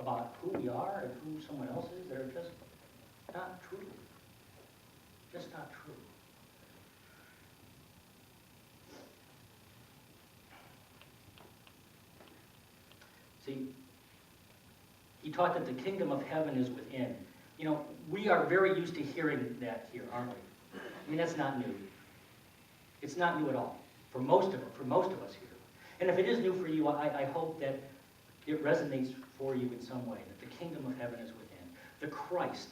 about who we are and who someone else is that are just not true. Just not true. See, he taught that the kingdom of heaven is within. You know, we are very used to hearing that here, aren't we? I mean, that's not new. It's not new at all for most of us here. And if it is new for you, I hope that it resonates for you in some way, that the kingdom of heaven is within. The Christ,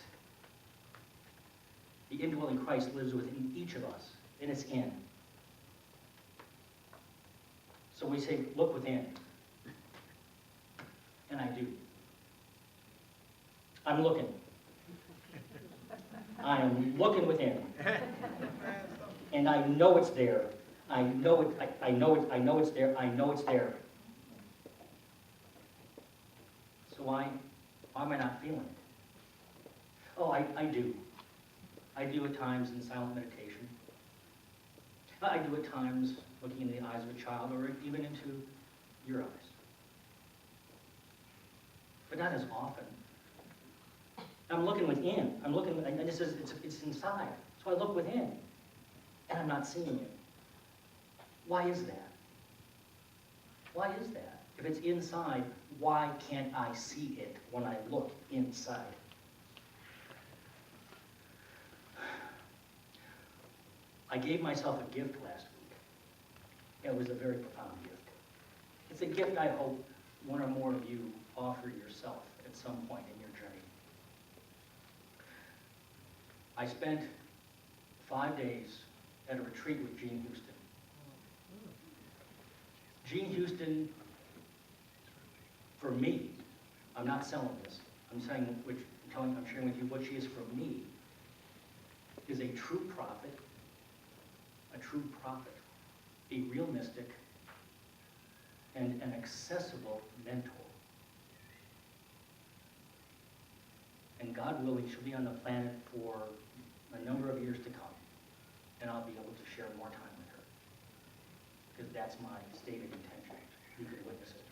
the indwelling Christ lives within each of us, and it's in. So we say, look within. And I do. I'm looking. I am looking within. And I know it's there. I know it, I know it, I know it's there. I know it's there. So why am I not feeling it? Oh, I do. I do at times in silent meditation. I do at times looking into the eyes of a child or even into your eyes. But not as often. I'm looking within. I'm looking, and this is, it's inside. So I look within, and I'm not seeing it. Why is that? Why is that? If it's inside, why can't I see it when I look inside? I gave myself a gift last week. It was a very profound gift. It's a gift I hope one or more of you offer yourself at some point in your journey. I spent 5 days at a retreat with Gene Houston. Gene Houston, for me, I'm not selling this. I'm saying, I'm sharing with you what she is for me, is a true prophet, a real mystic, and an accessible mentor. And God willing, she'll be on the planet for a number of years to come, and I'll be able to share more time with her, because that's my stated intention. You can witness it,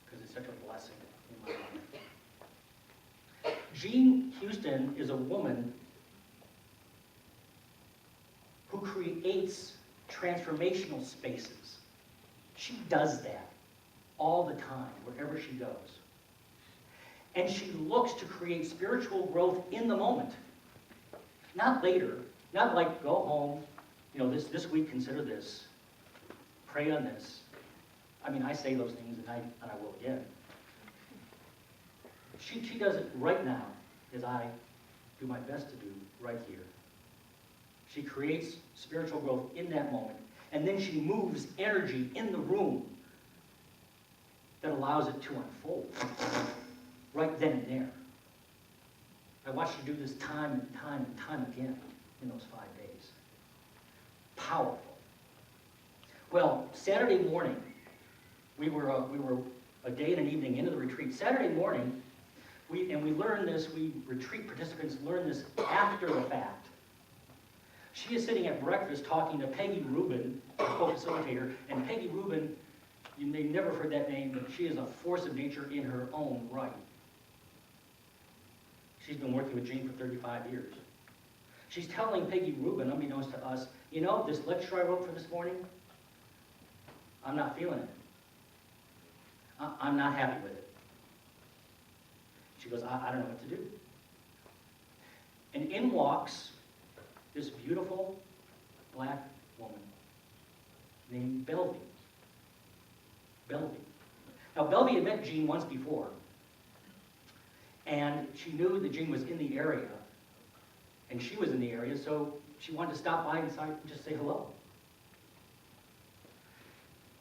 because it's such a blessing in my life. Jean Houston is a woman who creates transformational spaces. She does that all the time, wherever she goes. And she looks to create spiritual growth in the moment. Not later, not like go home, you know, this week consider this, pray on this. I mean, I say those things and I will again. She does it right now, as I do my best to do right here. She creates spiritual growth in that moment, and then she moves energy in the room that allows it to unfold right then and there. I watched her do this time and time and time again in those 5 days. Powerful. Well, Saturday morning, we were a day and an evening into the retreat. Saturday morning, we learned this, retreat participants learn this after the fact. She is sitting at breakfast talking to Peggy Rubin, the co-facilitator, and Peggy Rubin, you may never have heard that name, but she is a force of nature in her own right. She's been working with Gene for 35 years. She's telling Peggy Rubin, unbeknownst to us, you know, this lecture I wrote for this morning, I'm not feeling it. I'm not happy with it. She goes, I don't know what to do. And in walks this beautiful black woman named Belvy. Belvy. Now, Belvy had met Gene once before, and she knew that Gene was in the area, and she was in the area, so she wanted to stop by inside and just say hello.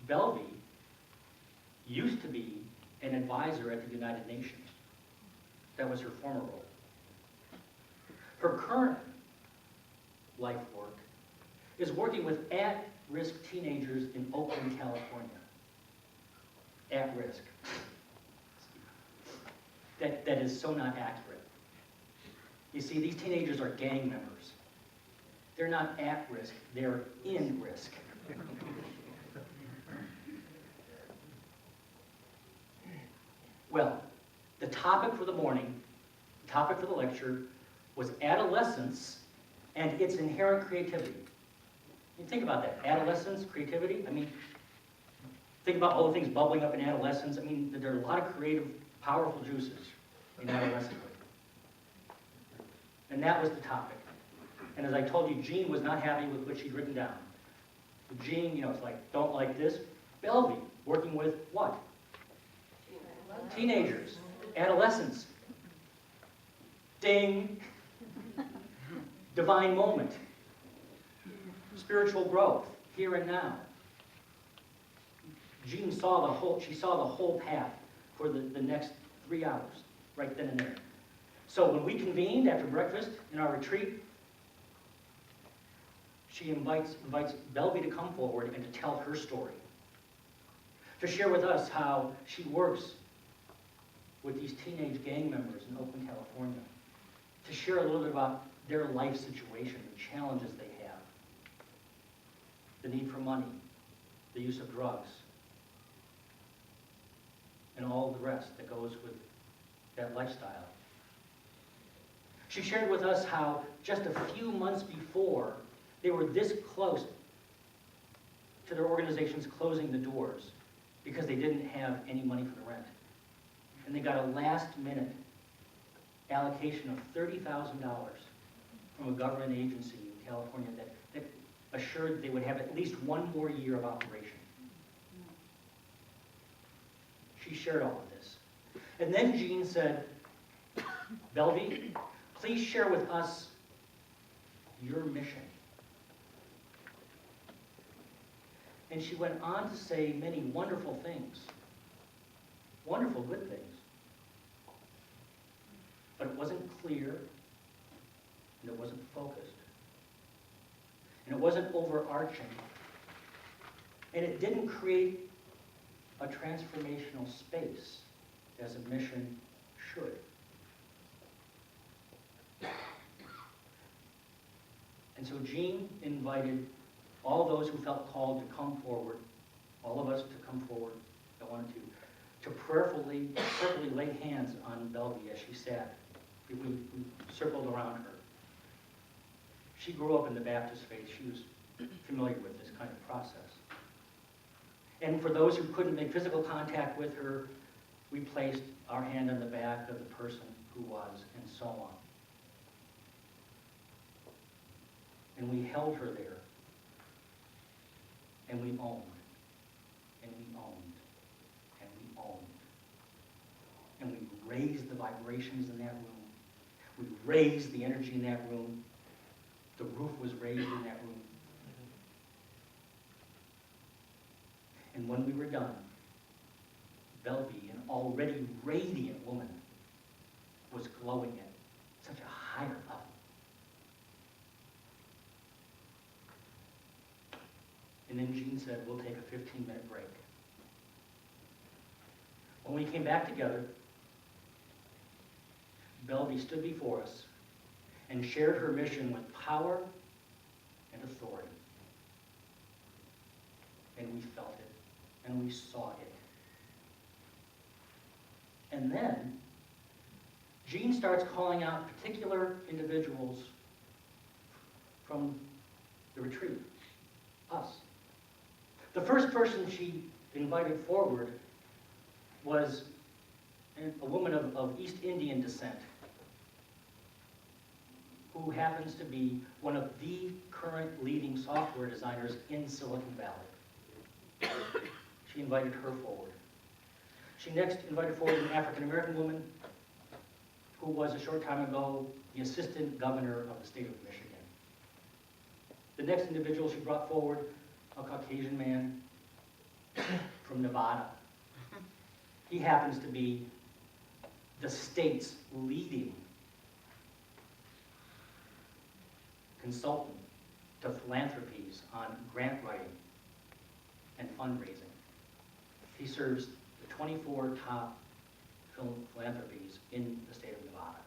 Belvy used to be an advisor at the United Nations. That was her former role. Her current life work is working with at-risk teenagers in Oakland, California. At risk. That is so not accurate. You see, these teenagers are gang members. They're not at risk, they're in risk. Well, the topic for the morning, the topic for the lecture, was adolescence and its inherent creativity. You think about that, adolescence, creativity. I mean, think about all the things bubbling up in adolescence. I mean, there are a lot of creative, powerful juices in adolescence. And that was the topic. And as I told you, Jean was not happy with what she'd written down. Jean, it's like, don't like this. Belvy, working with what? Teenagers, adolescents. Ding. Divine moment. Spiritual growth, here and now. Jean saw the whole path for the next 3 hours, right then and there. So when we convened after breakfast in our retreat, she invites Belvy to come forward and to tell her story. To share with us how she works with these teenage gang members in Oakland, California. To share a little bit about their life situation, the challenges they have. The need for money, the use of drugs, and all the rest that goes with that lifestyle. She shared with us how just a few months before, they were this close to their organizations closing the doors because they didn't have any money for the rent. And they got a last-minute allocation of $30,000 from a government agency in California that assured they would have at least one more year of operation. She shared all of this. And then Jean said, Belvy, please share with us your mission. And she went on to say many wonderful things, wonderful good things. But it wasn't clear, and it wasn't focused, and it wasn't overarching, and it didn't create a transformational space as a mission should. And so Jean invited all those who felt called to come forward, all of us to come forward that wanted to prayerfully lay hands on Belvy as she sat. We circled around her. She grew up in the Baptist faith. She was familiar with this kind of process. And for those who couldn't make physical contact with her, we placed our hand on the back of the person who was, and so on. And we held her there. And we owned. And we owned. And we owned. And we raised the vibrations in that room. We raised the energy in that room. The roof was raised in that room. And when we were done, Belvy, an already radiant woman, was glowing at such a higher level. And then Jean said, we'll take a 15-minute break. When we came back together, Belvy stood before us and shared her mission with power and authority. And we felt it, and we saw it. And then, Jean starts calling out particular individuals from the retreat, us. The first person she invited forward was a woman of East Indian descent who happens to be one of the current leading software designers in Silicon Valley. She invited her forward. She next invited forward an African-American woman who was a short time ago the assistant governor of the state of Michigan. The next individual she brought forward, a Caucasian man from Nevada. He happens to be the state's leading consultant to philanthropies on grant writing and fundraising. He serves the 24 top philanthropies in the state of Nevada.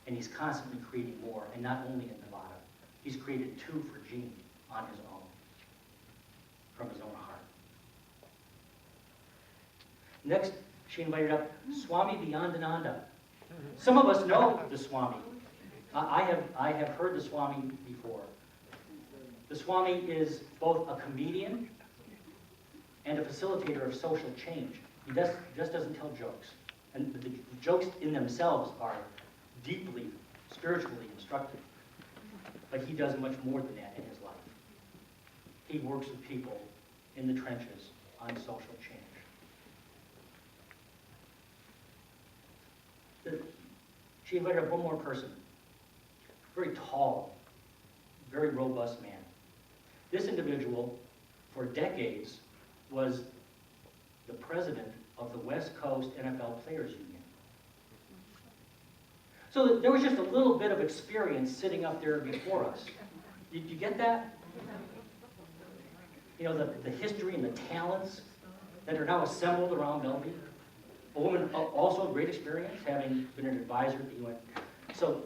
And he's constantly creating more, and not only in Nevada. He's created 2 for Jean on his own, from his own heart. Next, she invited up Swami Vivekananda. Some of us know the Swami. I have heard the Swami before. The Swami is both a comedian and a facilitator of social change. He just doesn't tell jokes. And the jokes in themselves are deeply spiritually instructive. But he does much more than that in his life. He works with people in the trenches on social change. She invited up one more person, very tall, very robust man. This individual, for decades, was the president of the West Coast NFL Players Union. So there was just a little bit of experience sitting up there before us. Did you get that? You know, the history and the talents that are now assembled around Bellevue. A woman also of great experience, having been an advisor at the UN. So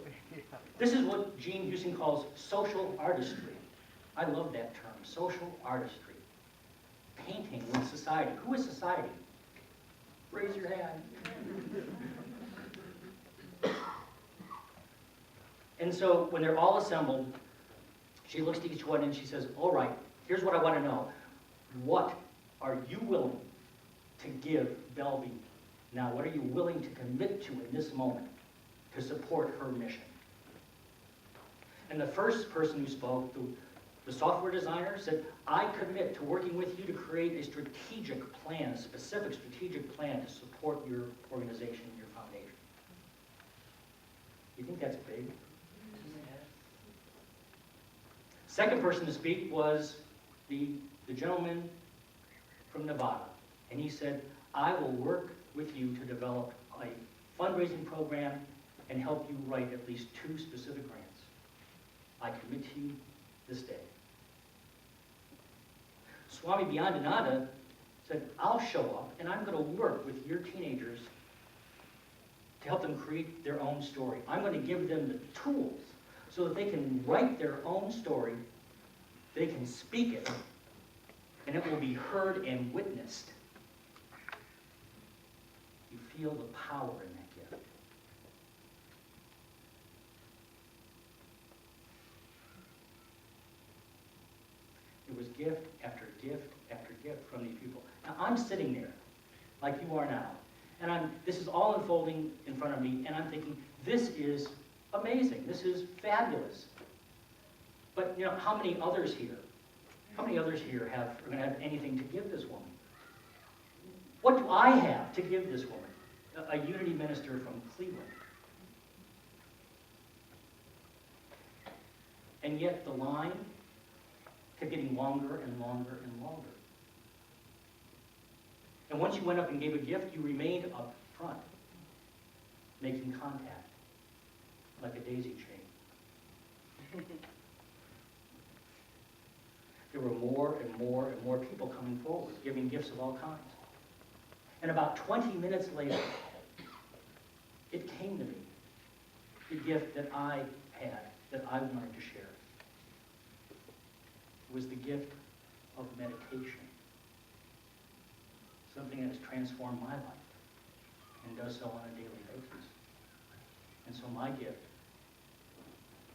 this is what Jean Houston calls social artistry. I love that term, social artistry. Painting with society. Who is society? Raise your hand. And so when they're all assembled, she looks to each one and she says, all right, here's what I want to know. What are you willing to give Bellevue now? What are you willing to commit to in this moment to support her mission? And the first person who spoke, the software designer, said, I commit to working with you to create a strategic plan, a specific strategic plan to support your organization, your foundation. You think that's big? Second person to speak was the gentleman from Nevada. And he said, I will work with you to develop a fundraising program and help you write at least 2 specific grants. I commit to you this day. Swami Vivekananda said, I'll show up and I'm going to work with your teenagers to help them create their own story. I'm going to give them the tools so that they can write their own story, they can speak it, and it will be heard and witnessed. You feel the power in that gift. It was gift after gift after gift from these people. Now I'm sitting there, like you are now, and this is all unfolding in front of me, and I'm thinking, this is amazing. This is fabulous. But you know, how many others here are going to have anything to give this woman? What do I have to give this woman? A unity minister from Cleveland. And yet the line kept getting longer and longer and longer. And once you went up and gave a gift, you remained up front, making contact, like a daisy chain. There were more and more and more people coming forward, giving gifts of all kinds. And about 20 minutes later, it came to me, the gift that I had, that I wanted to share. It was the gift of meditation. Something that has transformed my life and does so on a daily basis. And so my gift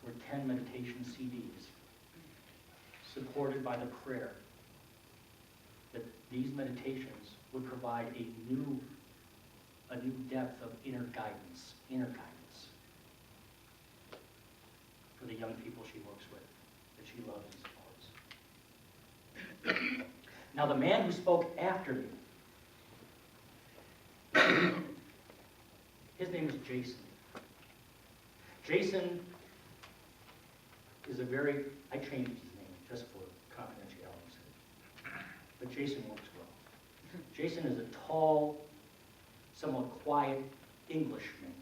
were 10 meditation CDs, supported by the prayer that these meditations would provide a new depth of inner guidance for the young people she works with, that she loves and supports. Now the man who spoke after me, his name is Jason. Jason is I changed his name just for confidentiality's sake, but Jason works well. Jason is a tall, somewhat quiet Englishman.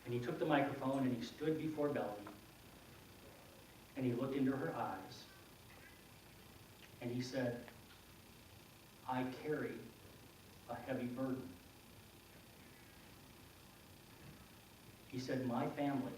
And he took the microphone and he stood before Bellevue and he looked into her eyes and he said, I carry a heavy burden. He said, my family